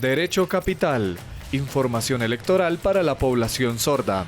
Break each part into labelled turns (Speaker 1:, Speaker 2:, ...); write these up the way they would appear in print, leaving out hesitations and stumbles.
Speaker 1: Derecho Capital. Información electoral para la población sorda.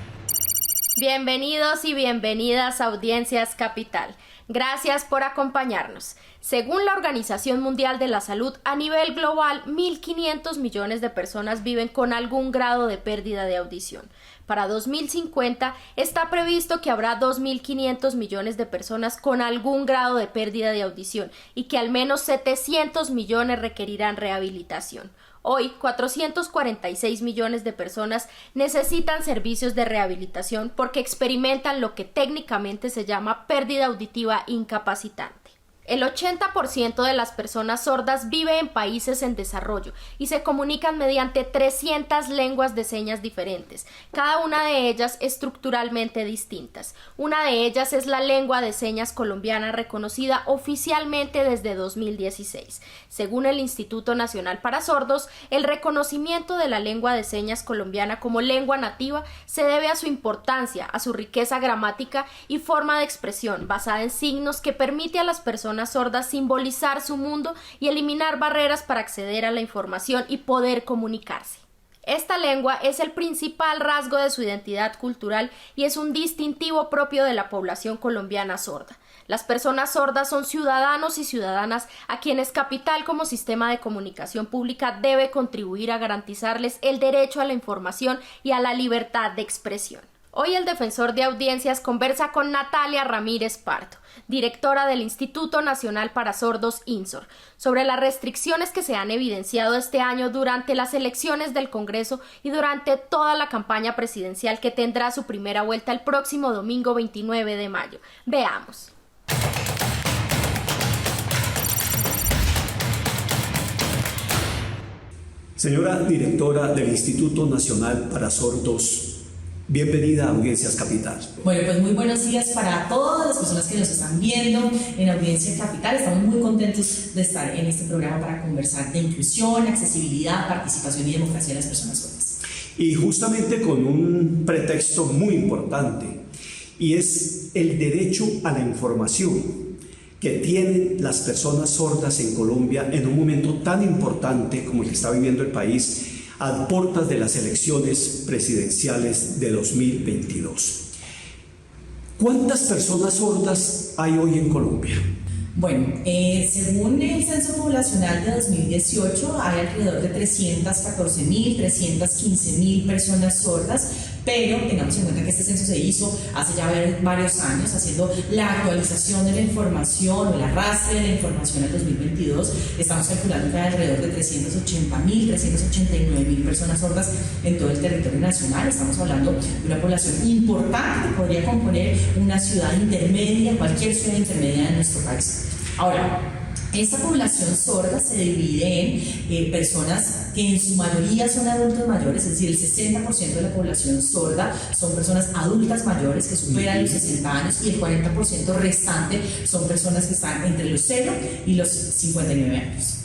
Speaker 2: Bienvenidos y bienvenidas a Audiencias Capital. Gracias por acompañarnos. Según la Organización Mundial de la Salud, a nivel global, 1.500 millones de personas viven con algún grado de pérdida de audición. Para 2050 está previsto que habrá 2.500 millones de personas con algún grado de pérdida de audición y que al menos 700 millones requerirán rehabilitación. Hoy, 446 millones de personas necesitan servicios de rehabilitación porque experimentan lo que técnicamente se llama pérdida auditiva incapacitante. El 80% de las personas sordas vive en países en desarrollo y se comunican mediante 300 lenguas de señas diferentes, cada una de ellas estructuralmente distintas. Una de ellas es la lengua de señas colombiana reconocida oficialmente desde 2016. Según el Instituto Nacional para Sordos, el reconocimiento de la lengua de señas colombiana como lengua nativa se debe a su importancia, a su riqueza gramática y forma de expresión basada en signos que permite a las personas sordas simbolizar su mundo y eliminar barreras para acceder a la información y poder comunicarse. Esta lengua es el principal rasgo de su identidad cultural y es un distintivo propio de la población colombiana sorda. Las personas sordas son ciudadanos y ciudadanas a quienes Capital como sistema de comunicación pública debe contribuir a garantizarles el derecho a la información y a la libertad de expresión. Hoy el defensor de audiencias conversa con Natalia Ramírez Pardo, directora del Instituto Nacional para Sordos INSOR, sobre las restricciones que se han evidenciado este año durante las elecciones del Congreso y durante toda la campaña presidencial que tendrá su primera vuelta el próximo domingo 29 de mayo. Veamos.
Speaker 3: Señora directora del Instituto Nacional para Sordos, bienvenida a Audiencias Capital.
Speaker 4: Bueno, pues muy buenos días para todas las personas que nos están viendo en Audiencias Capital. Estamos muy contentos de estar en este programa para conversar de inclusión, accesibilidad, participación y democracia de las personas sordas.
Speaker 3: Y justamente con un pretexto muy importante, y es el derecho a la información que tienen las personas sordas en Colombia en un momento tan importante como el que está viviendo el país, a puertas de las elecciones presidenciales de 2022. ¿Cuántas personas sordas hay hoy en Colombia?
Speaker 4: Bueno, según el Censo Poblacional de 2018, hay alrededor de 314.000, 315.000 personas sordas, pero tengamos en cuenta que este censo se hizo hace ya varios años, haciendo la actualización de la información o el arrastre de la información al 2022. Estamos calculando que hay alrededor de 380.000, 389.000 personas sordas en todo el territorio nacional. Estamos hablando de una población importante que podría componer una ciudad intermedia, cualquier ciudad intermedia de nuestro país. Ahora, esta población sorda se divide en personas que en su mayoría son adultos mayores, es decir, el 60% de la población sorda son personas adultas mayores que superan los 60 años y el 40% restante son personas que están entre los 0 y los 59 años.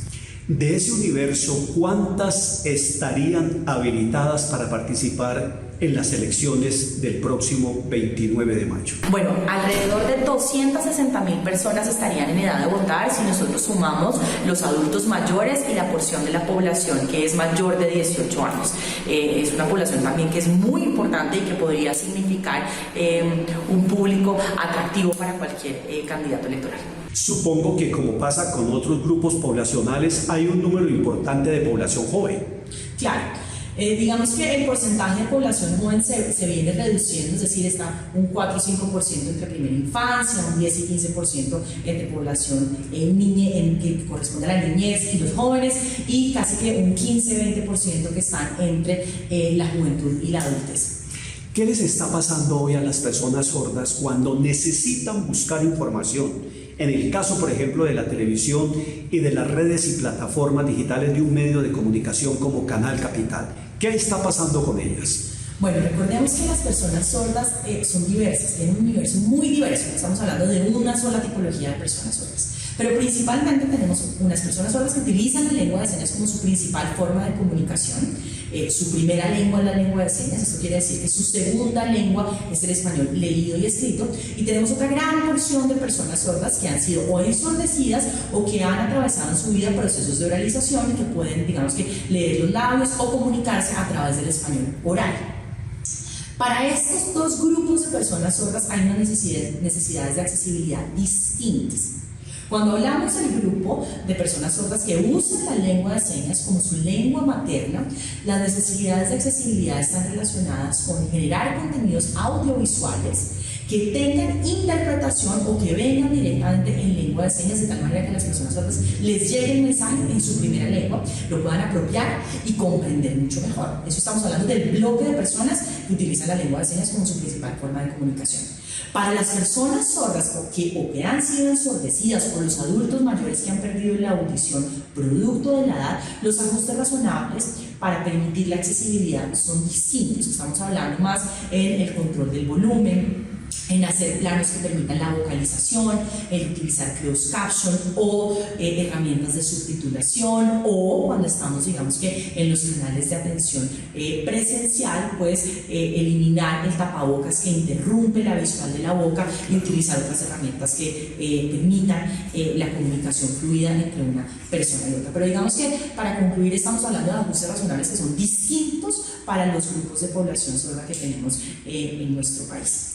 Speaker 3: De ese universo, ¿cuántas estarían habilitadas para participar en las elecciones del próximo 29 de mayo?
Speaker 4: Bueno, alrededor de 260.000 personas estarían en edad de votar si nosotros sumamos los adultos mayores y la porción de la población que es mayor de 18 años. Es una población también que es muy importante y que podría significar un público atractivo para cualquier candidato electoral.
Speaker 3: Supongo que, como pasa con otros grupos poblacionales, hay un número importante de población joven.
Speaker 4: Claro. Digamos que el porcentaje de población joven se viene reduciendo, es decir, está un 4 o 5% entre primera infancia, un 10 y 15% entre población que corresponde a la niñez y los jóvenes, y casi que un 15-20% que están entre la juventud y la adultez.
Speaker 3: ¿Qué les está pasando hoy a las personas sordas cuando necesitan buscar información? En el caso, por ejemplo, de la televisión y de las redes y plataformas digitales de un medio de comunicación como Canal Capital. ¿Qué está pasando con ellas?
Speaker 4: Bueno, recordemos que las personas sordas son diversas, tienen un universo muy diverso, no estamos hablando de una sola tipología de personas sordas. Pero principalmente tenemos unas personas sordas que utilizan la lengua de señas como su principal forma de comunicación. Su primera lengua es la lengua de señas, esto quiere decir que su segunda lengua es el español leído y escrito. Y tenemos otra gran porción de personas sordas que han sido o ensordecidas o que han atravesado en su vida procesos de oralización y que pueden, digamos que, leer los labios o comunicarse a través del español oral. Para estos dos grupos de personas sordas hay unas necesidades de accesibilidad distintas. Cuando hablamos del grupo de personas sordas que usan la lengua de señas como su lengua materna, las necesidades de accesibilidad están relacionadas con generar contenidos audiovisuales que tengan interpretación o que vengan directamente en lengua de señas, de tal manera que a las personas sordas les llegue el mensaje en su primera lengua, lo puedan apropiar y comprender mucho mejor. Eso estamos hablando del bloque de personas que utilizan la lengua de señas como su principal forma de comunicación. Para las personas sordas o que han sido ensordecidas o los adultos mayores que han perdido la audición producto de la edad, los ajustes razonables para permitir la accesibilidad son distintos. Estamos hablando más en el control del volumen, en hacer planos que permitan la vocalización, en utilizar closed caption o herramientas de subtitulación, o cuando estamos, digamos que en los canales de atención presencial, pues eliminar el tapabocas que interrumpe la visual de la boca y utilizar otras herramientas que permitan la comunicación fluida entre una persona y otra. Pero digamos que para concluir estamos hablando de ajustes razonables que son distintos para los grupos de población sorda que tenemos en nuestro país.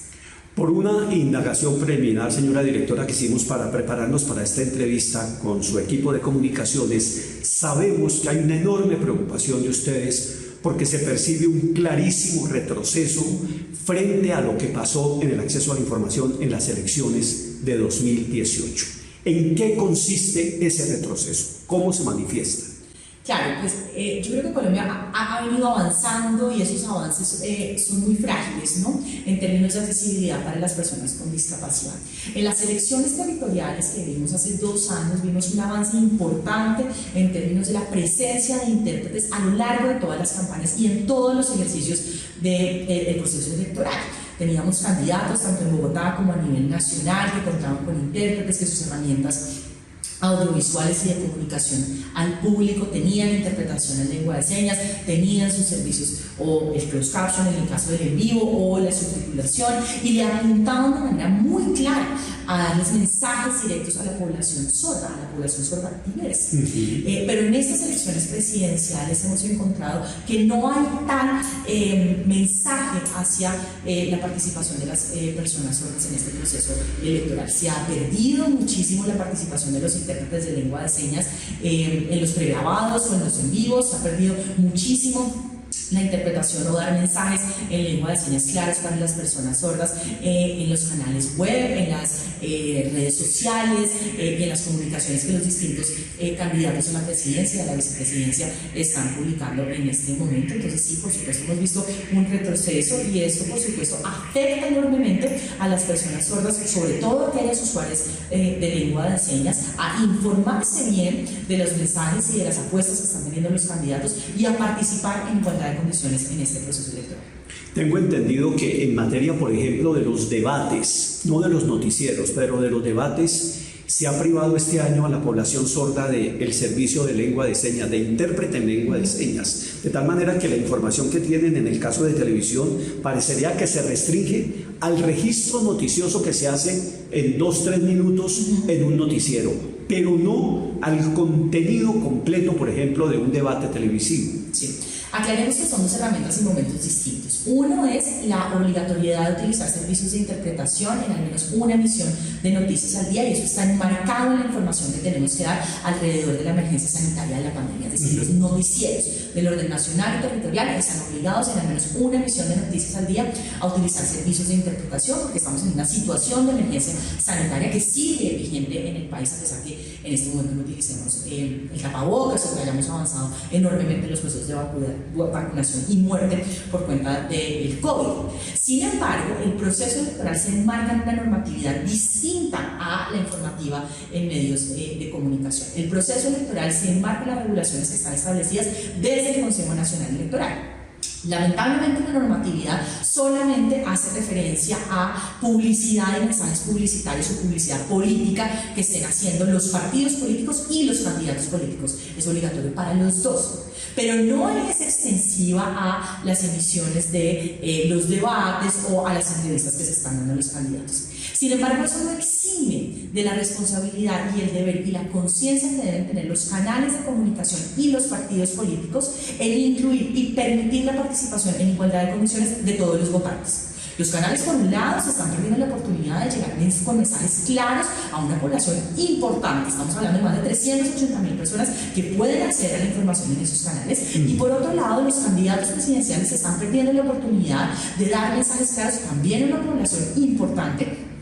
Speaker 3: Por una indagación preliminar, señora directora, que hicimos para prepararnos para esta entrevista con su equipo de comunicaciones, sabemos que hay una enorme preocupación de ustedes porque se percibe un clarísimo retroceso frente a lo que pasó en el acceso a la información en las elecciones de 2018. ¿En qué consiste ese retroceso? ¿Cómo se manifiesta?
Speaker 4: Claro, pues yo creo que Colombia ha venido avanzando y esos avances son muy frágiles, ¿no?, en términos de accesibilidad para las personas con discapacidad. En las elecciones territoriales que vimos hace 2 años, vimos un avance importante en términos de la presencia de intérpretes a lo largo de todas las campañas y en todos los ejercicios del proceso electoral. Teníamos candidatos tanto en Bogotá como a nivel nacional que contaban con intérpretes, que sus herramientas audiovisuales y de comunicación al público tenían interpretación en lengua de señas, tenían sus servicios o el closed caption en el caso del en vivo o la subtitulación, y le apuntaban de manera muy clara a darles mensajes directos a la población sorda diversa. Pero en estas elecciones presidenciales hemos encontrado que no hay tal mensaje hacia la participación de las personas sordas en este proceso electoral. Se ha perdido muchísimo la participación de los intérpretes de lengua de señas en los pregrabados o en los en vivos, se ha perdido muchísimo la interpretación o dar mensajes en lengua de señas claras para las personas sordas en los canales web, en las redes sociales y en las comunicaciones que los distintos candidatos a la presidencia y a la vicepresidencia están publicando en este momento. Entonces sí, por supuesto hemos visto un retroceso y esto por supuesto afecta enormemente a las personas sordas, sobre todo aquellas usuarias de lengua de señas, a informarse bien de los mensajes y de las apuestas que están teniendo los candidatos y a participar en igualdad de condiciones en este proceso electoral.
Speaker 3: Tengo entendido que en materia, por ejemplo, de los debates, no de los noticieros, pero de los debates, se ha privado este año a la población sorda del servicio de lengua de señas, de intérprete en lengua de señas, de tal manera que la información que tienen en el caso de televisión parecería que se restringe al registro noticioso que se hace en 2-3 minutos en un noticiero, pero no al contenido completo, por ejemplo, de un debate televisivo.
Speaker 4: Sí. Aclaremos que son dos herramientas y momentos distintos. Uno es la obligatoriedad de utilizar servicios de interpretación en al menos una emisión de noticias al día, y eso está enmarcado en la información que tenemos que dar alrededor de la emergencia sanitaria de la pandemia. Es decir, los noticieros del orden nacional y territorial están obligados en al menos una emisión de noticias al día a utilizar servicios de interpretación, porque estamos en una situación de emergencia sanitaria que sigue vigente en el país, a pesar que en este momento no utilicemos el tapabocas o que hayamos avanzado enormemente en los procesos de vacunación y muerte por cuenta del COVID. Sin embargo, el proceso electoral se enmarca en una normatividad distinta a la informativa en medios de comunicación. El proceso electoral se enmarca en las regulaciones que están establecidas desde el Consejo Nacional Electoral. Lamentablemente la normatividad solamente hace referencia a publicidad y mensajes publicitarios o publicidad política que estén haciendo los partidos políticos y los candidatos políticos. Es obligatorio para los dos, pero no es extensiva a las emisiones de los debates o a las entrevistas que se están dando a los candidatos. Sin embargo, eso no exime de la responsabilidad y el deber y la conciencia que deben tener los canales de comunicación y los partidos políticos en incluir y permitir la participación en igualdad de condiciones de todos los votantes. Los canales, por un lado, se están perdiendo la oportunidad de llegar con mensajes claros a una población importante. Estamos hablando de más de 380.000 personas que pueden acceder a la información en esos canales. Y por otro lado, los candidatos presidenciales se están perdiendo la oportunidad de dar mensajes claros también a una población importante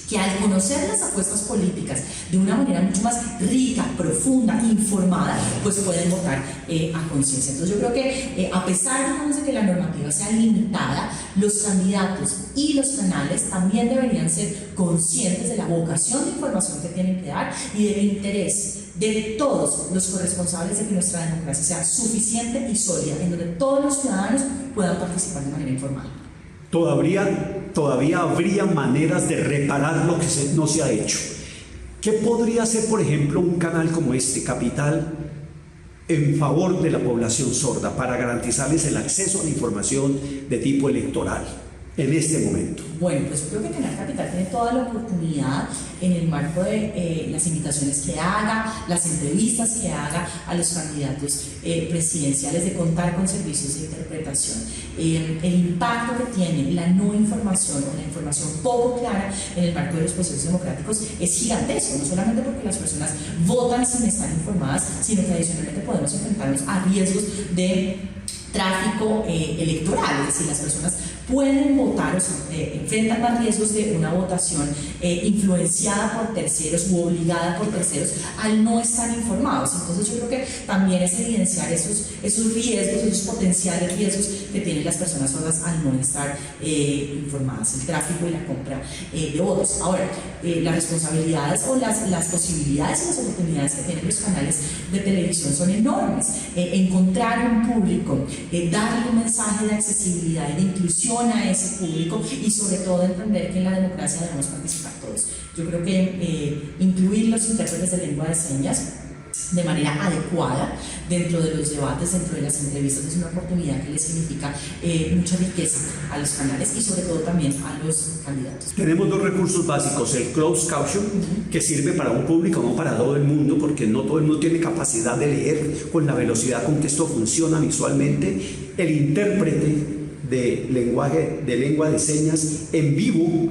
Speaker 4: que al conocer las apuestas políticas de una manera mucho más rica, profunda, informada, pues pueden votar a conciencia. Entonces yo creo que a pesar de que la normativa sea limitada, los candidatos y los canales también deberían ser conscientes de la vocación de información que tienen que dar y del interés de todos los corresponsables de que nuestra democracia sea suficiente y sólida, en donde todos los ciudadanos puedan participar de manera informal.
Speaker 3: Todavía habría maneras de reparar lo que no se ha hecho. ¿Qué podría hacer, por ejemplo, un canal como este, Capital, en favor de la población sorda para garantizarles el acceso a la información de tipo electoral en este momento?
Speaker 4: Bueno, pues yo creo que Canal Capital tiene toda la oportunidad en el marco de las invitaciones que haga, las entrevistas que haga a los candidatos presidenciales de contar con servicios de interpretación. El impacto que tiene la no información o la información poco clara en el marco de los procesos democráticos es gigantesco, no solamente porque las personas votan sin estar informadas, sino que adicionalmente podemos enfrentarnos a riesgos de tráfico electoral, es decir, las personas pueden votar o se enfrentan a riesgos de una votación influenciada por terceros u obligada por terceros al no estar informados. Entonces yo creo que también es evidenciar esos riesgos, esos potenciales riesgos que tienen las personas sordas al no estar informadas, el tráfico y la compra de votos. Ahora, las responsabilidades o las posibilidades y las oportunidades que tienen los canales de televisión son enormes. Encontrar un público, darle un mensaje de accesibilidad y de inclusión a ese público y sobre todo entender que en la democracia debemos participar todos. Yo creo que incluir los intérpretes de lengua de señas de manera adecuada dentro de los debates, dentro de las entrevistas, es una oportunidad que les significa mucha riqueza a los canales y sobre todo también a los candidatos.
Speaker 3: Tenemos dos recursos básicos, el closed caption, que sirve para un público, no para todo el mundo, porque no todo el mundo tiene capacidad de leer con la velocidad con que esto funciona visualmente, el intérprete de lengua de señas en vivo,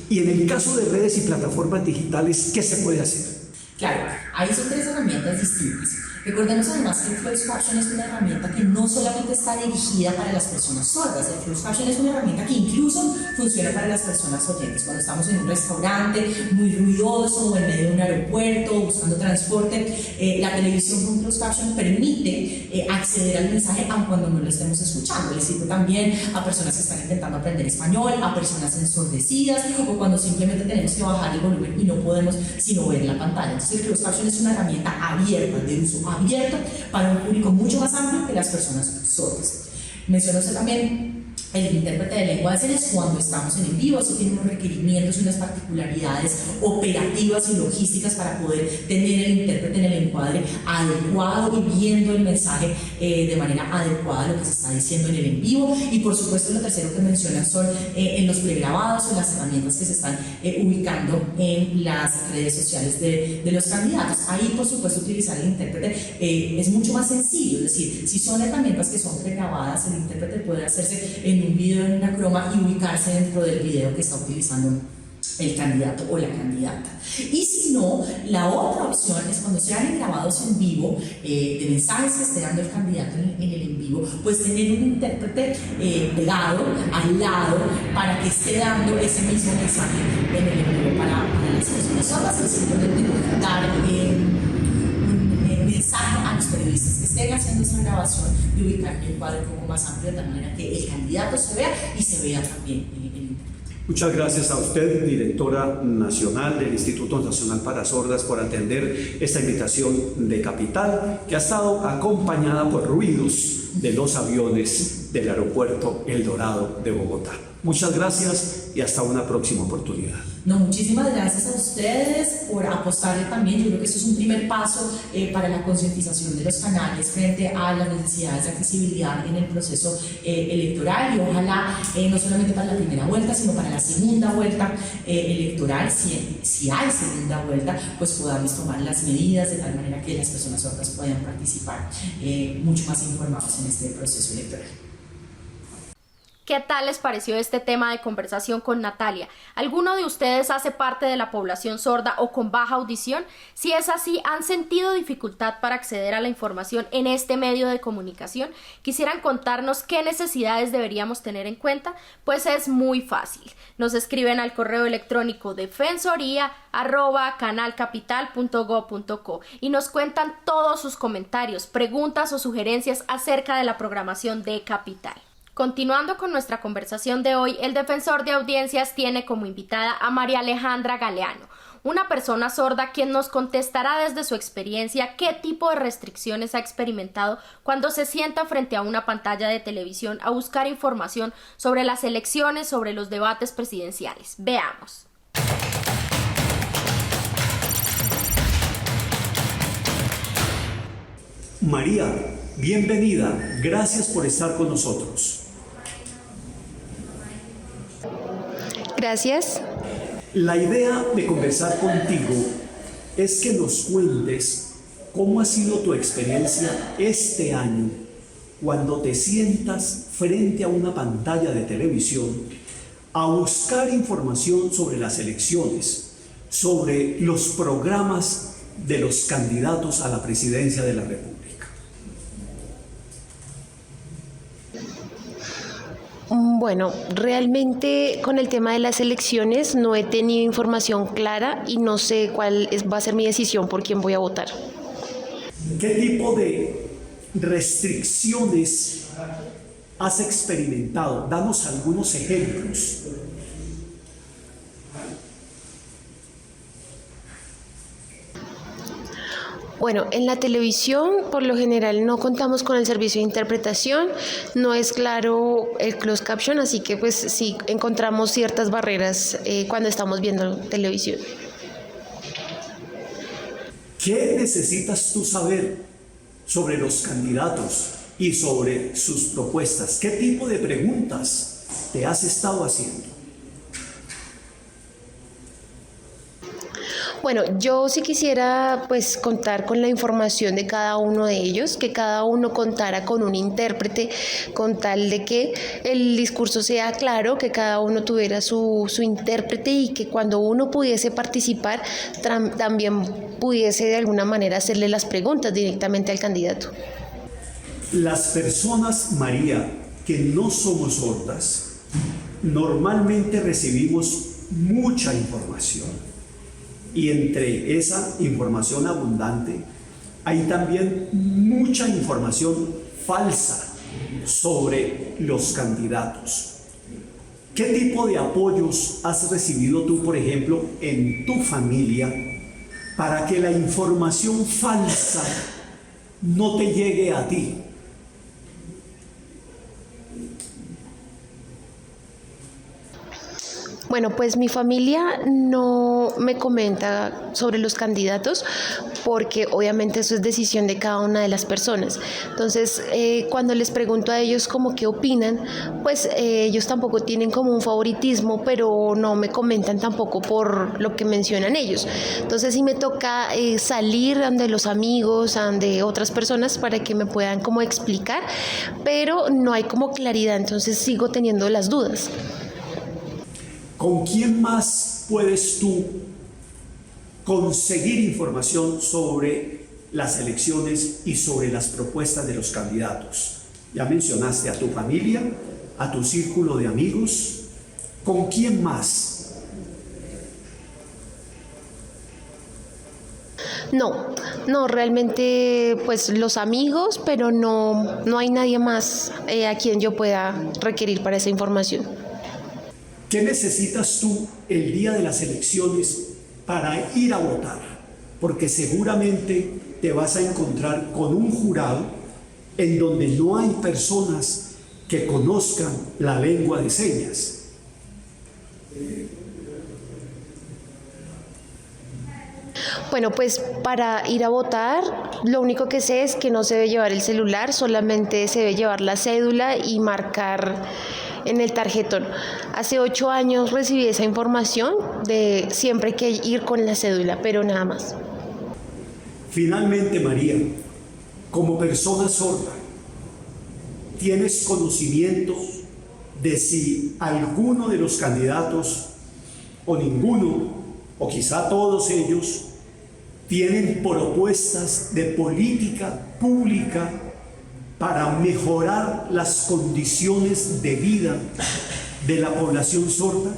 Speaker 3: y en el caso de redes y plataformas digitales, ¿qué se puede hacer?
Speaker 4: Claro, ahí son tres herramientas distintas. Recordemos además que el closed caption es una herramienta que no solamente está dirigida para las personas sordas. El closed caption es una herramienta que incluso funciona para las personas oyentes. Cuando estamos en un restaurante muy ruidoso o en medio de un aeropuerto buscando transporte, la televisión con closed caption permite acceder al mensaje aun cuando no lo estemos escuchando. Le sirve también a personas que están intentando aprender español, a personas ensordecidas o cuando simplemente tenemos que bajar el volumen y no podemos sino ver la pantalla. Entonces el closed caption es una herramienta abierta, de uso abierto para un público mucho más amplio que las personas sordas. Mencionó usted también el intérprete de lengua de señas cuando estamos en vivo. Eso tiene unos requerimientos y unas particularidades operativas y logísticas para poder tener el intérprete en el encuadre adecuado y viendo el mensaje de manera adecuada lo que se está diciendo en el en vivo. Y por supuesto lo tercero que mencionan son en los pregrabados o las herramientas que se están ubicando en las redes sociales de los candidatos. Ahí por supuesto utilizar el intérprete es mucho más sencillo, es decir, si son herramientas que son pregrabadas, el intérprete puede hacerse en un video, en una croma, y ubicarse dentro del video que está utilizando el candidato o la candidata. Y si no, la otra opción es cuando sean grabados en vivo de mensajes que esté dando el candidato en el en vivo, pues tener un intérprete pegado al lado para que esté dando ese mismo mensaje en el en vivo para las personas sordas, y simplemente dar mensaje a los periodistas que estén haciendo esa grabación y ubicar el cuadro un poco más amplio de tal manera que el candidato se vea y se vea también el intérprete.
Speaker 3: Muchas gracias a usted, directora nacional del Instituto Nacional para Sordas, por atender esta invitación de Capital, que ha estado acompañada por ruidos de los aviones del aeropuerto El Dorado de Bogotá. Muchas gracias y hasta una próxima oportunidad.
Speaker 4: No, muchísimas gracias a ustedes por apostarle también. Yo creo que esto es un primer paso para la concientización de los canales frente a las necesidades de accesibilidad en el proceso electoral, y ojalá no solamente para la primera vuelta, sino para la segunda vuelta electoral, si hay segunda vuelta, pues podamos tomar las medidas de tal manera que las personas sordas puedan participar mucho más informados en este proceso electoral.
Speaker 2: ¿Qué tal les pareció este tema de conversación con Natalia? ¿Alguno de ustedes hace parte de la población sorda o con baja audición? Si es así, ¿han sentido dificultad para acceder a la información en este medio de comunicación? ¿Quisieran contarnos qué necesidades deberíamos tener en cuenta? Pues es muy fácil. Nos escriben al correo electrónico defensoría@canalcapital.go.co y nos cuentan todos sus comentarios, preguntas o sugerencias acerca de la programación de Capital. Continuando con nuestra conversación de hoy, el defensor de audiencias tiene como invitada a María Alejandra Galeano, una persona sorda quien nos contestará desde su experiencia qué tipo de restricciones ha experimentado cuando se sienta frente a una pantalla de televisión a buscar información sobre las elecciones, sobre los debates presidenciales. Veamos.
Speaker 3: María, bienvenida. Gracias por estar con nosotros.
Speaker 5: Gracias.
Speaker 3: La idea de conversar contigo es que nos cuentes cómo ha sido tu experiencia este año cuando te sientas frente a una pantalla de televisión a buscar información sobre las elecciones, sobre los programas de los candidatos a la presidencia de la República.
Speaker 5: Bueno, realmente con el tema de las elecciones no he tenido información clara y no sé va a ser mi decisión por quién voy a votar.
Speaker 3: ¿Qué tipo de restricciones has experimentado? Danos algunos ejemplos.
Speaker 5: Bueno, en la televisión por lo general no contamos con el servicio de interpretación, no es claro el closed caption, así que pues sí encontramos ciertas barreras cuando estamos viendo televisión.
Speaker 3: ¿Qué necesitas tú saber sobre los candidatos y sobre sus propuestas? ¿Qué tipo de preguntas te has estado haciendo?
Speaker 5: Bueno, yo sí quisiera pues contar con la información de cada uno de ellos, que cada uno contara con un intérprete con tal de que el discurso sea claro, que cada uno tuviera su intérprete y que cuando uno pudiese participar también pudiese de alguna manera hacerle las preguntas directamente al candidato.
Speaker 3: Las personas, María, que no somos sordas, normalmente recibimos mucha información. Y entre esa información abundante hay también mucha información falsa sobre los candidatos. ¿Qué tipo de apoyos has recibido tú, por ejemplo, en tu familia para que la información falsa no te llegue a ti?
Speaker 5: Bueno, pues mi familia no me comenta sobre los candidatos porque obviamente eso es decisión de cada una de las personas. Entonces, cuando les pregunto a ellos como qué opinan, pues ellos tampoco tienen como un favoritismo, pero no me comentan tampoco por lo que mencionan ellos. Entonces, sí me toca salir de los amigos, de otras personas para que me puedan como explicar, pero no hay como claridad, entonces sigo teniendo las dudas.
Speaker 3: ¿Con quién más puedes tú conseguir información sobre las elecciones y sobre las propuestas de los candidatos? Ya mencionaste a tu familia, a tu círculo de amigos. ¿Con quién más?
Speaker 5: No, realmente pues los amigos, pero no hay nadie más a quien yo pueda requerir para esa información.
Speaker 3: ¿Qué necesitas tú el día de las elecciones para ir a votar? Porque seguramente te vas a encontrar con un jurado en donde no hay personas que conozcan la lengua de señas.
Speaker 5: Bueno, pues para ir a votar, lo único que sé es que no se debe llevar el celular, solamente se debe llevar la cédula y marcar en el tarjetón. Hace 8 años recibí esa información de siempre hay que ir con la cédula, pero nada más.
Speaker 3: Finalmente, María, como persona sorda, ¿tienes conocimiento de si alguno de los candidatos o ninguno, o quizá todos ellos, tienen propuestas de política pública para mejorar las condiciones de vida de la población sorda?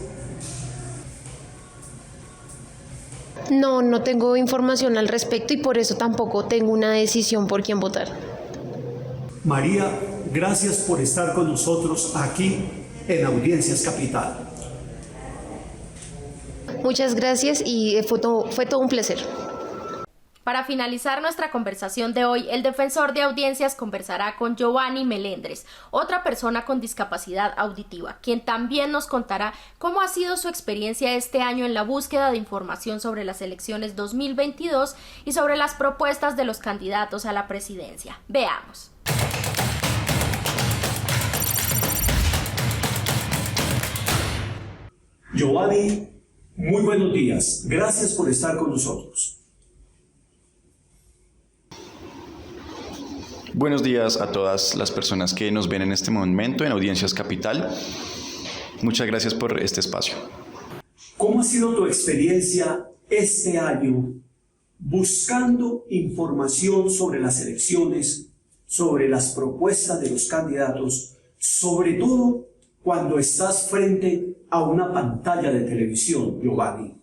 Speaker 5: No, no tengo información al respecto y por eso tampoco tengo una decisión por quién votar.
Speaker 3: María, gracias por estar con nosotros aquí en Audiencias Capital.
Speaker 5: Muchas gracias y fue todo un placer.
Speaker 2: Para finalizar nuestra conversación de hoy, el defensor de audiencias conversará con Giovanni Melendres, otra persona con discapacidad auditiva, quien también nos contará cómo ha sido su experiencia este año en la búsqueda de información sobre las elecciones 2022 y sobre las propuestas de los candidatos a la presidencia. Veamos.
Speaker 3: Giovanni, muy buenos días. Gracias por estar con nosotros.
Speaker 6: Buenos días a todas las personas que nos ven en este momento en Audiencias Capital. Muchas gracias por este espacio.
Speaker 3: ¿Cómo ha sido tu experiencia este año buscando información sobre las elecciones, sobre las propuestas de los candidatos, sobre todo cuando estás frente a una pantalla de televisión, Giovanni?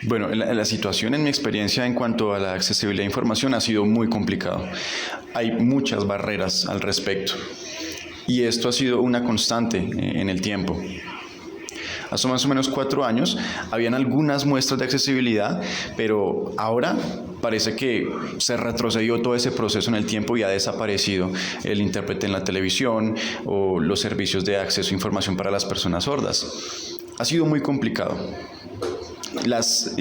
Speaker 6: Bueno, la situación en mi experiencia en cuanto a la accesibilidad a información ha sido muy complicado. Hay muchas barreras al respecto y esto ha sido una constante en el tiempo. Hace más o menos 4 años habían algunas muestras de accesibilidad, pero ahora parece que se retrocedió todo ese proceso en el tiempo y ha desaparecido el intérprete en la televisión o los servicios de acceso a información para las personas sordas. Ha sido muy complicado. Las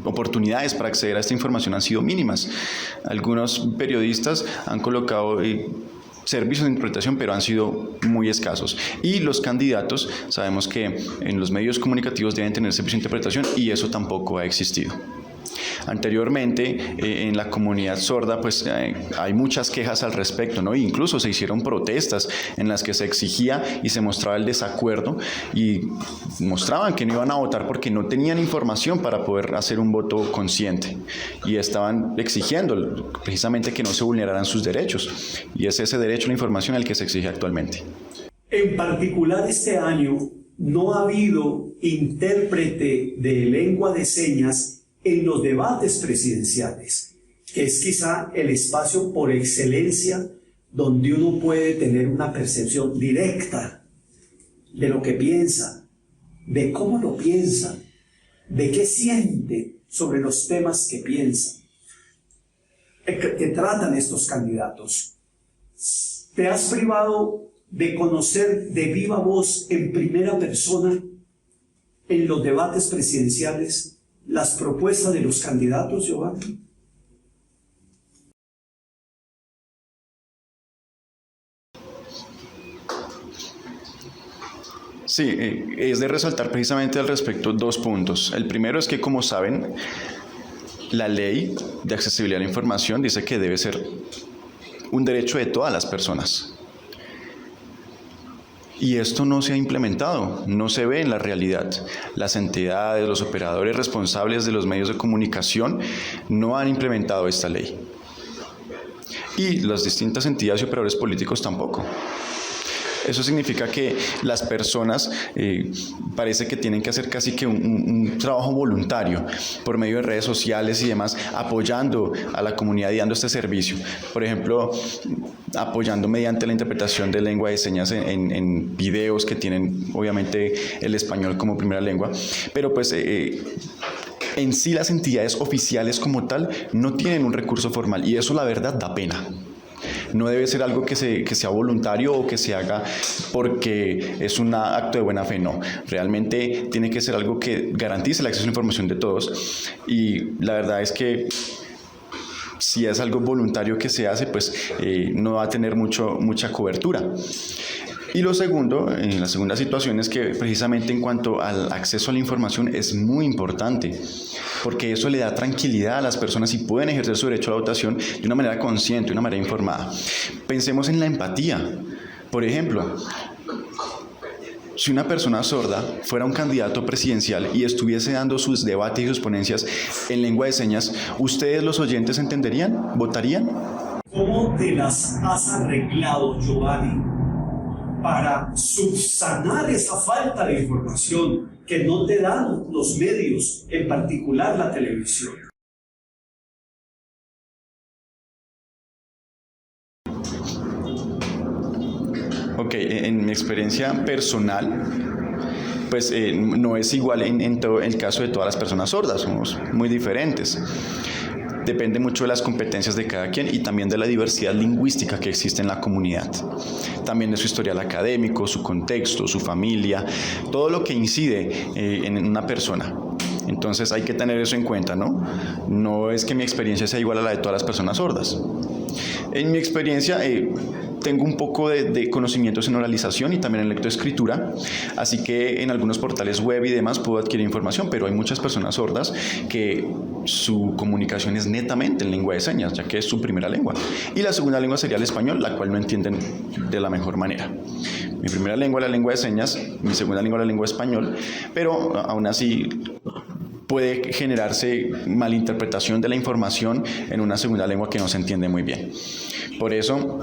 Speaker 6: oportunidades para acceder a esta información han sido mínimas. Algunos periodistas han colocado servicios de interpretación, pero han sido muy escasos. Y los candidatos, sabemos que en los medios comunicativos deben tener servicio de interpretación y eso tampoco ha existido. Anteriormente, en la comunidad sorda, pues hay muchas quejas al respecto, ¿no? Incluso se hicieron protestas en las que se exigía y se mostraba el desacuerdo y mostraban que no iban a votar porque no tenían información para poder hacer un voto consciente y estaban exigiendo precisamente que no se vulneraran sus derechos y es ese derecho a la información el que se exige actualmente.
Speaker 3: En particular este año no ha habido intérprete de lengua de señas en los debates presidenciales, que es quizá el espacio por excelencia donde uno puede tener una percepción directa de lo que piensa, de cómo lo piensa, de qué siente sobre los temas que piensa, que tratan estos candidatos. ¿Te has privado de conocer de viva voz en primera persona en los debates presidenciales las propuestas de los candidatos, Giovanni?
Speaker 6: Sí, es de resaltar precisamente al respecto 2 puntos. El primero es que, como saben, la ley de accesibilidad a la información dice que debe ser un derecho de todas las personas. Y esto no se ha implementado, no se ve en la realidad. Las entidades, los operadores responsables de los medios de comunicación no han implementado esta ley. Y las distintas entidades y operadores políticos tampoco. Eso significa que las personas parece que tienen que hacer casi que un trabajo voluntario por medio de redes sociales y demás, apoyando a la comunidad y dando este servicio. Por ejemplo, apoyando mediante la interpretación de lengua de señas en videos que tienen obviamente el español como primera lengua, pero pues en sí las entidades oficiales como tal no tienen un recurso formal y eso la verdad da pena. No debe ser algo que sea voluntario o que se haga porque es un acto de buena fe, no. Realmente tiene que ser algo que garantice el acceso a la información de todos y la verdad es que si es algo voluntario que se hace, pues no va a tener mucha cobertura. Y lo segundo, la segunda situación es que precisamente en cuanto al acceso a la información es muy importante, porque eso le da tranquilidad a las personas y pueden ejercer su derecho a la votación de una manera consciente, de una manera informada. Pensemos en la empatía. Por ejemplo, si una persona sorda fuera un candidato presidencial y estuviese dando sus debates y sus ponencias en lengua de señas, ¿ustedes los oyentes entenderían? ¿Votarían?
Speaker 3: ¿Cómo te las has arreglado, Giovanni, para subsanar esa falta de información que no te dan los medios, en particular la televisión?
Speaker 6: Ok, en mi experiencia personal, pues no es igual en todo el caso de todas las personas sordas, somos muy diferentes. Depende mucho de las competencias de cada quien y también de la diversidad lingüística que existe en la comunidad. También de su historial académico, su contexto, su familia, todo lo que incide en una persona. Entonces hay que tener eso en cuenta, ¿no? No es que mi experiencia sea igual a la de todas las personas sordas. En mi experiencia tengo un poco de conocimientos en oralización y también en lectoescritura, así que en algunos portales web y demás puedo adquirir información, pero hay muchas personas sordas que su comunicación es netamente en lengua de señas, ya que es su primera lengua. Y la segunda lengua sería el español, la cual no entienden de la mejor manera. Mi primera lengua es la lengua de señas, mi segunda lengua es la lengua español, pero aún así puede generarse malinterpretación de la información en una segunda lengua que no se entiende muy bien. Por eso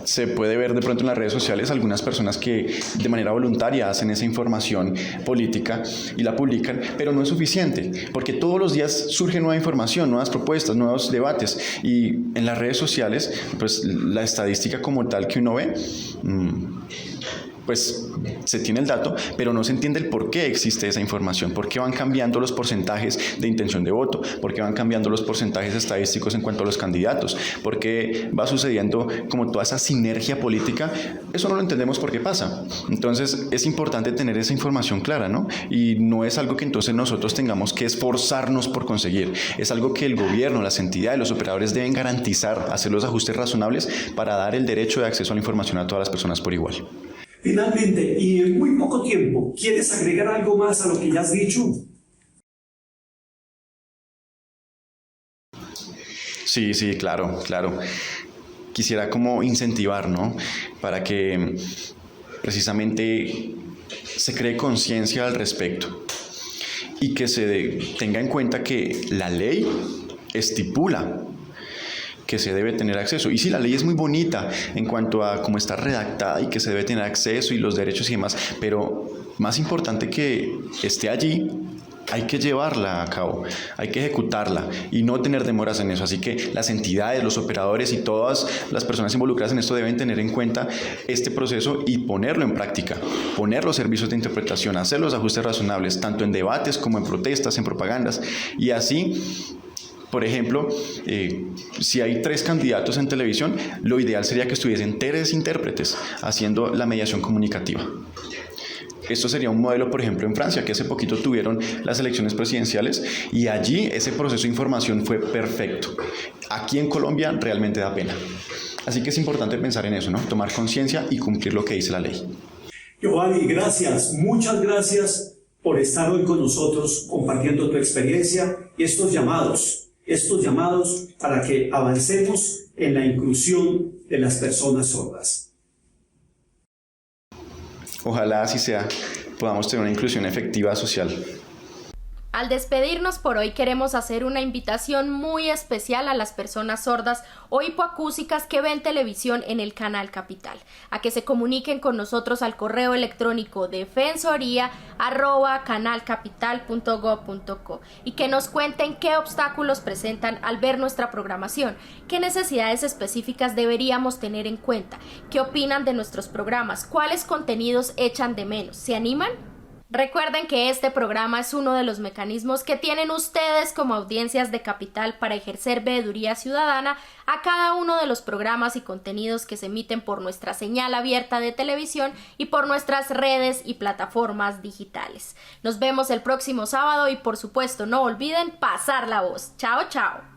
Speaker 6: se puede ver de pronto en las redes sociales algunas personas que de manera voluntaria hacen esa información política y la publican, pero no es suficiente, porque todos los días surge nueva información, nuevas propuestas, nuevos debates, y en las redes sociales, pues la estadística como tal que uno ve, pues se tiene el dato, pero no se entiende el por qué existe esa información, por qué van cambiando los porcentajes de intención de voto, por qué van cambiando los porcentajes estadísticos en cuanto a los candidatos, por qué va sucediendo como toda esa sinergia política. Eso no lo entendemos por qué pasa. Entonces es importante tener esa información clara, ¿no? Y no es algo que entonces nosotros tengamos que esforzarnos por conseguir, es algo que el gobierno, las entidades, los operadores deben garantizar, hacer los ajustes razonables para dar el derecho de acceso a la información a todas las personas por igual.
Speaker 3: Finalmente, y en muy poco tiempo, ¿quieres agregar algo más a lo que ya has dicho?
Speaker 6: Sí, claro. Quisiera como incentivar, ¿no? Para que precisamente se cree conciencia al respecto y que se tenga en cuenta que la ley estipula que se debe tener acceso. Y sí, la ley es muy bonita en cuanto a cómo está redactada y que se debe tener acceso y los derechos y demás, pero más importante que esté allí, hay que llevarla a cabo, hay que ejecutarla y no tener demoras en eso. Así que las entidades, los operadores y todas las personas involucradas en esto deben tener en cuenta este proceso y ponerlo en práctica, poner los servicios de interpretación, hacer los ajustes razonables, tanto en debates como en protestas, en propagandas, y así. Por ejemplo, si hay 3 candidatos en televisión, lo ideal sería que estuviesen 3 intérpretes haciendo la mediación comunicativa. Esto sería un modelo, por ejemplo, en Francia, que hace poquito tuvieron las elecciones presidenciales y allí ese proceso de información fue perfecto. Aquí en Colombia realmente da pena. Así que es importante pensar en eso, ¿no? Tomar conciencia y cumplir lo que dice la ley.
Speaker 3: Giovanni, gracias, muchas gracias por estar hoy con nosotros compartiendo tu experiencia y estos llamados para que avancemos en la inclusión de las personas sordas.
Speaker 6: Ojalá así sea, podamos tener una inclusión efectiva social.
Speaker 2: Al despedirnos por hoy queremos hacer una invitación muy especial a las personas sordas o hipoacúsicas que ven televisión en el Canal Capital, a que se comuniquen con nosotros al correo electrónico defensoría@canalcapital.gov.co y que nos cuenten qué obstáculos presentan al ver nuestra programación, qué necesidades específicas deberíamos tener en cuenta, qué opinan de nuestros programas, cuáles contenidos echan de menos, ¿se animan? Recuerden que este programa es uno de los mecanismos que tienen ustedes como audiencias de Capital para ejercer veeduría ciudadana a cada uno de los programas y contenidos que se emiten por nuestra señal abierta de televisión y por nuestras redes y plataformas digitales. Nos vemos el próximo sábado y por supuesto no olviden pasar la voz. Chao, chao.